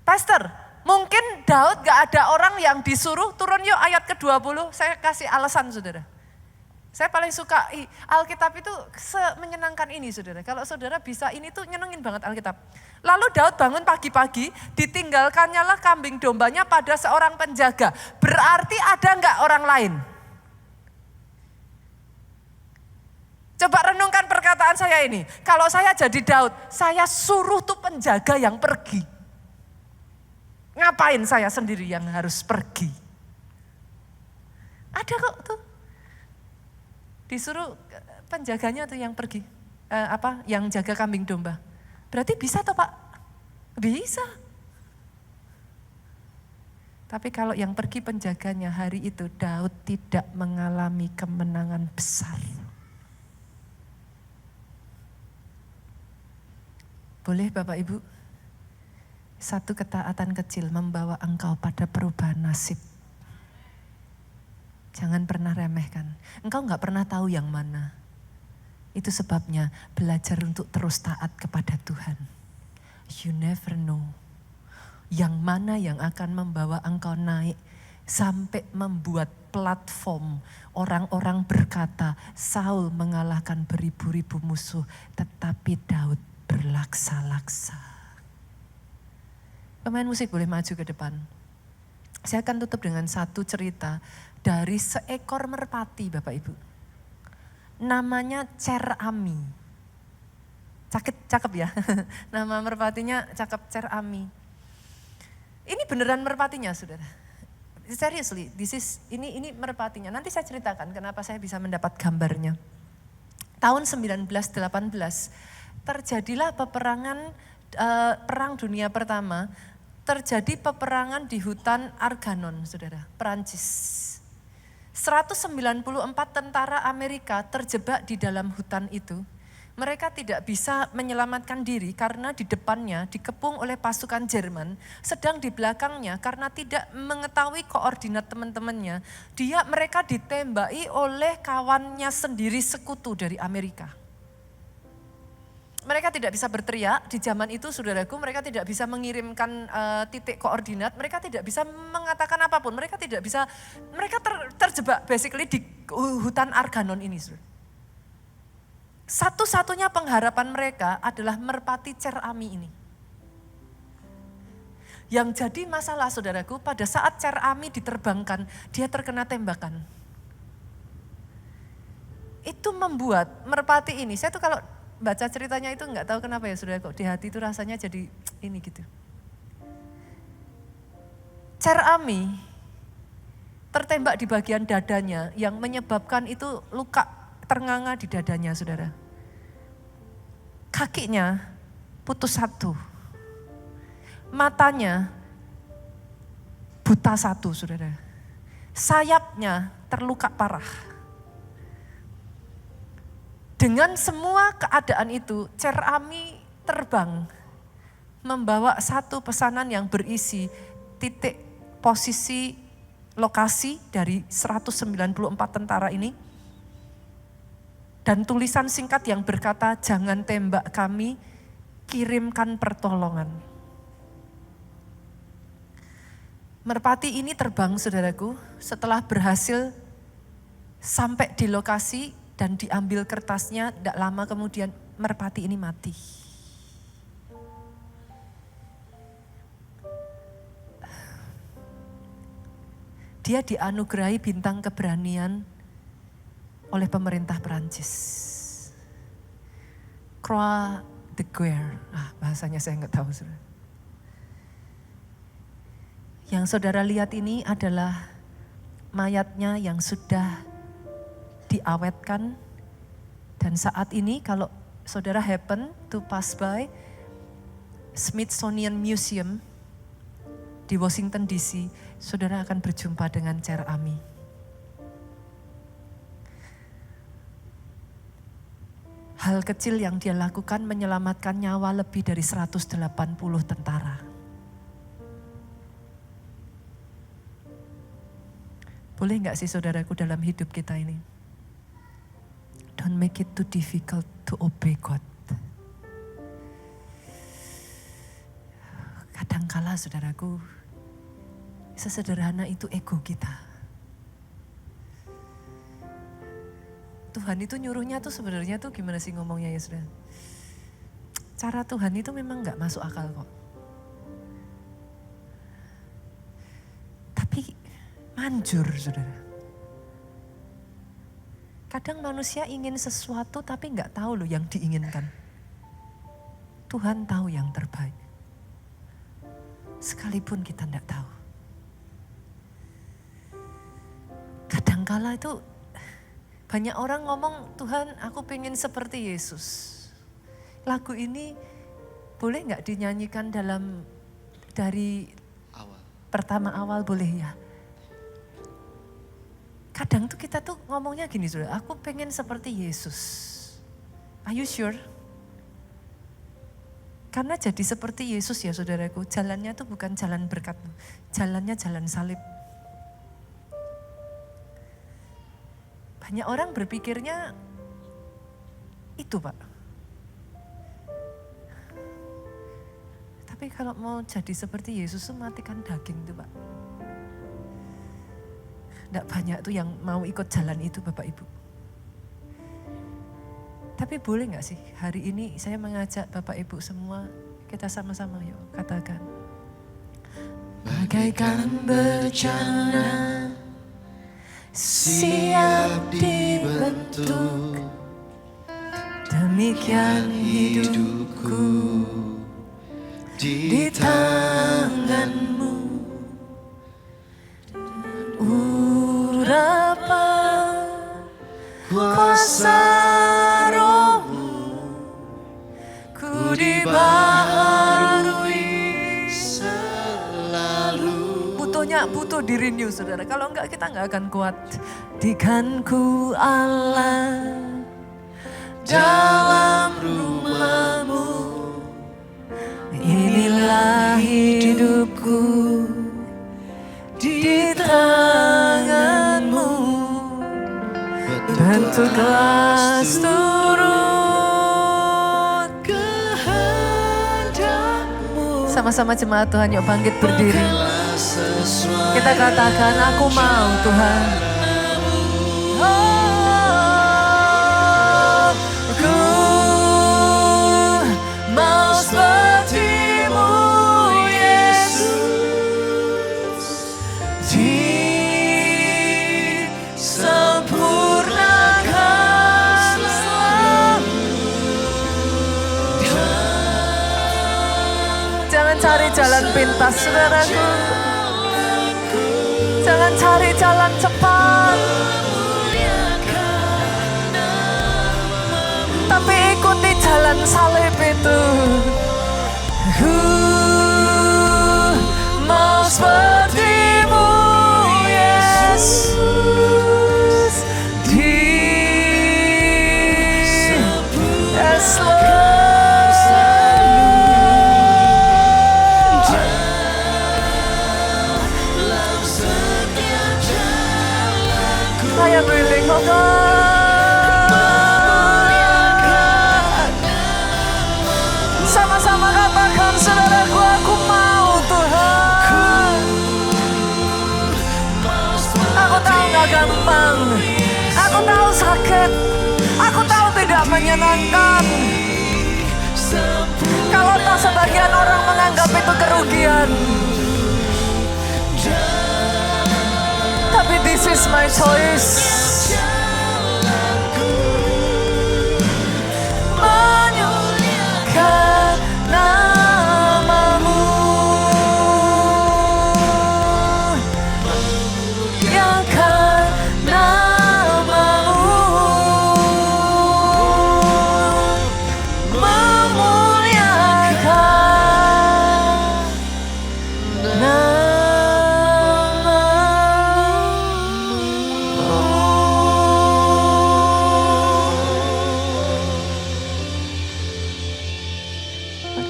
Pastor, mungkin Daud gak ada orang yang disuruh turun yuk ayat ke-20. Saya kasih alasan saudara. Saya paling suka Alkitab itu menyenangkan ini saudara. Kalau saudara bisa ini tuh nyenengin banget Alkitab. Lalu Daud bangun pagi-pagi, ditinggalkannya lah kambing dombanya pada seorang penjaga. Berarti ada enggak orang lain? Coba renungkan perkataan saya ini. Kalau saya jadi Daud, saya suruh tuh penjaga yang pergi. Ngapain saya sendiri yang harus pergi? Ada kok tuh. Disuruh penjaganya tuh yang pergi, yang jaga kambing domba. Berarti bisa toh Pak? Bisa. Tapi kalau yang pergi penjaganya hari itu Daud tidak mengalami kemenangan besar. Boleh Bapak Ibu? Satu ketaatan kecil membawa engkau pada perubahan nasib. Jangan pernah remehkan. Engkau gak pernah tahu yang mana. Itu sebabnya belajar untuk terus taat kepada Tuhan. You never know. Yang mana yang akan membawa engkau naik sampai membuat platform orang-orang berkata Saul mengalahkan beribu-ribu musuh tetapi Daud berlaksa-laksa. Pemain musik boleh maju ke depan. Saya akan tutup dengan satu cerita dari seekor merpati Bapak Ibu. Namanya Cerami. Cakep ya. Nama merpatinya cakep, Cerami. Ini beneran merpatinya saudara. Seriously, ini merpatinya. Nanti saya ceritakan kenapa saya bisa mendapat gambarnya. Tahun 1918 terjadilah perang dunia pertama. Terjadi peperangan di hutan Arganon, saudara, Perancis. 194 tentara Amerika terjebak di dalam hutan itu. Mereka tidak bisa menyelamatkan diri karena di depannya dikepung oleh pasukan Jerman, sedang di belakangnya karena tidak mengetahui koordinat teman-temannya, mereka ditembaki oleh kawannya sendiri sekutu dari Amerika. Mereka tidak bisa berteriak di zaman itu, saudaraku, mereka tidak bisa mengirimkan titik koordinat, mereka tidak bisa mengatakan apapun, mereka terjebak basically di hutan Arganon ini, saudara. Satu-satunya pengharapan mereka adalah merpati Cer-Ami ini. Yang jadi masalah, saudaraku, pada saat Cer-Ami diterbangkan, dia terkena tembakan. Itu membuat merpati ini, saya tuh kalau baca ceritanya itu nggak tahu kenapa ya saudara, kok di hati itu rasanya jadi ini gitu. Cer-Ami tertembak di bagian dadanya yang menyebabkan itu luka ternganga di dadanya, saudara. Kakinya putus satu. Matanya buta satu, saudara. Sayapnya terluka parah. Dengan semua keadaan itu, Cer-Ami terbang membawa satu pesanan yang berisi titik posisi lokasi dari 194 tentara ini. Dan tulisan singkat yang berkata, jangan tembak kami, kirimkan pertolongan. Merpati ini terbang, saudaraku, setelah berhasil sampai di lokasi dan diambil kertasnya, tidak lama kemudian merpati ini mati. Dia dianugerahi bintang keberanian oleh pemerintah Perancis. Croix de Guerre, bahasanya saya nggak tahu. Saudara. Yang saudara lihat ini adalah mayatnya yang sudah diawetkan, dan saat ini kalau saudara happen to pass by Smithsonian Museum di Washington DC, saudara akan berjumpa dengan Cer-Ami. Hal kecil yang dia lakukan menyelamatkan nyawa lebih dari 180 tentara. Boleh nggak sih saudaraku dalam hidup kita ini? Don't make it too difficult to obey God. Kadangkala saudaraku, sesederhana itu ego kita. Tuhan itu nyuruhnya tuh sebenarnya tuh gimana sih ngomongnya ya saudara? Cara Tuhan itu memang gak masuk akal kok. Tapi manjur saudara. Kadang manusia ingin sesuatu tapi gak tahu loh yang diinginkan. Tuhan tahu yang terbaik. Sekalipun kita gak tahu. Kadangkala itu banyak orang ngomong, Tuhan aku pengen seperti Yesus. Lagu ini boleh gak dinyanyikan dari pertama awal, boleh ya? Kadang tuh kita tuh ngomongnya gini saudara, aku pengen seperti Yesus. Are you sure? Karena jadi seperti Yesus ya saudaraku, jalannya tuh bukan jalan berkat, jalannya jalan salib. Banyak orang berpikirnya itu Pak. Tapi kalau mau jadi seperti Yesus matikan daging itu Pak. Tidak banyak tuh yang mau ikut jalan itu Bapak Ibu. Tapi boleh gak sih hari ini saya mengajak Bapak Ibu semua, kita sama-sama yuk katakan. Bagaikan bencana siap dibentuk, demikian hidupku di tanganmu. Urapan kuasa Rohmu, ku dibaharui selalu. Butuh di renew saudara, kalau enggak kita enggak akan kuat. Dikanku Allah dalam Tegas turut kehendak-Mu. Sama-sama jemaat Tuhan, yuk bangkit berdiri. Kita katakan, aku mau Tuhan. Aku mau seperti-Mu Yesus. Disempurnakan selalu. Jangan cari jalan pintas, saudaraku. Jangan cari jalan cepat, tapi ikuti jalan salib itu. Mau seperti-Mu Yesus. Yes Lord. I am willing, oh God. Sama-sama katakan, saudaraku, aku mau Tuhan. Aku tahu gak gampang, aku tahu sakit, aku tahu tidak menyenangkan. Kalau toh sebagian orang menganggap itu kerugian, tapi this is my choice. Menyuliakan nama-Mu, memuliakan nama-Mu, memuliakan nama-Mu.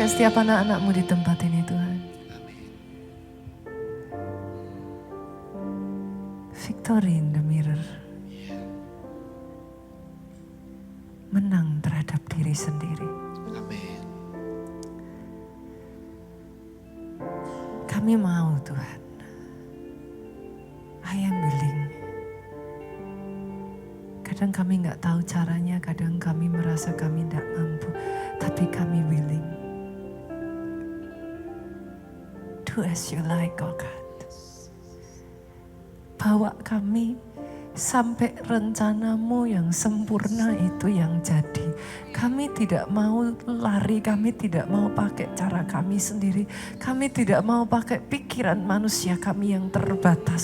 Setiap anak-anak-Mu di tempat ini Tuhan. Victory in the mirror. Menang terhadap diri sendiri. Kami mau Tuhan. I am willing. Kadang kami gak tahu caranya, kadang kami merasa kami gak mampu. Tapi kami willing. Do as you like, oh God. Bawa kami sampai rencana-Mu yang sempurna itu yang jadi. Kami tidak mau lari, kami tidak mau pakai cara kami sendiri. Kami tidak mau pakai pikiran manusia kami yang terbatas.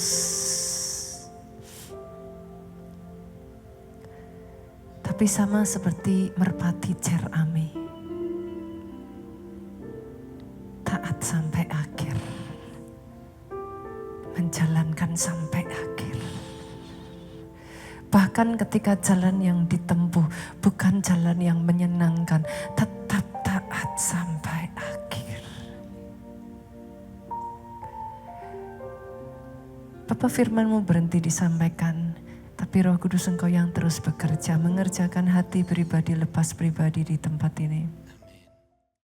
Tapi sama seperti merpati Jerami. Taat sampai akhir. Menjalankan sampai akhir. Bahkan ketika jalan yang ditempuh bukan jalan yang menyenangkan, tetap taat sampai akhir. Bapak firman-Mu berhenti disampaikan, tapi Roh Kudus Engkau yang terus bekerja, mengerjakan hati pribadi lepas pribadi di tempat ini.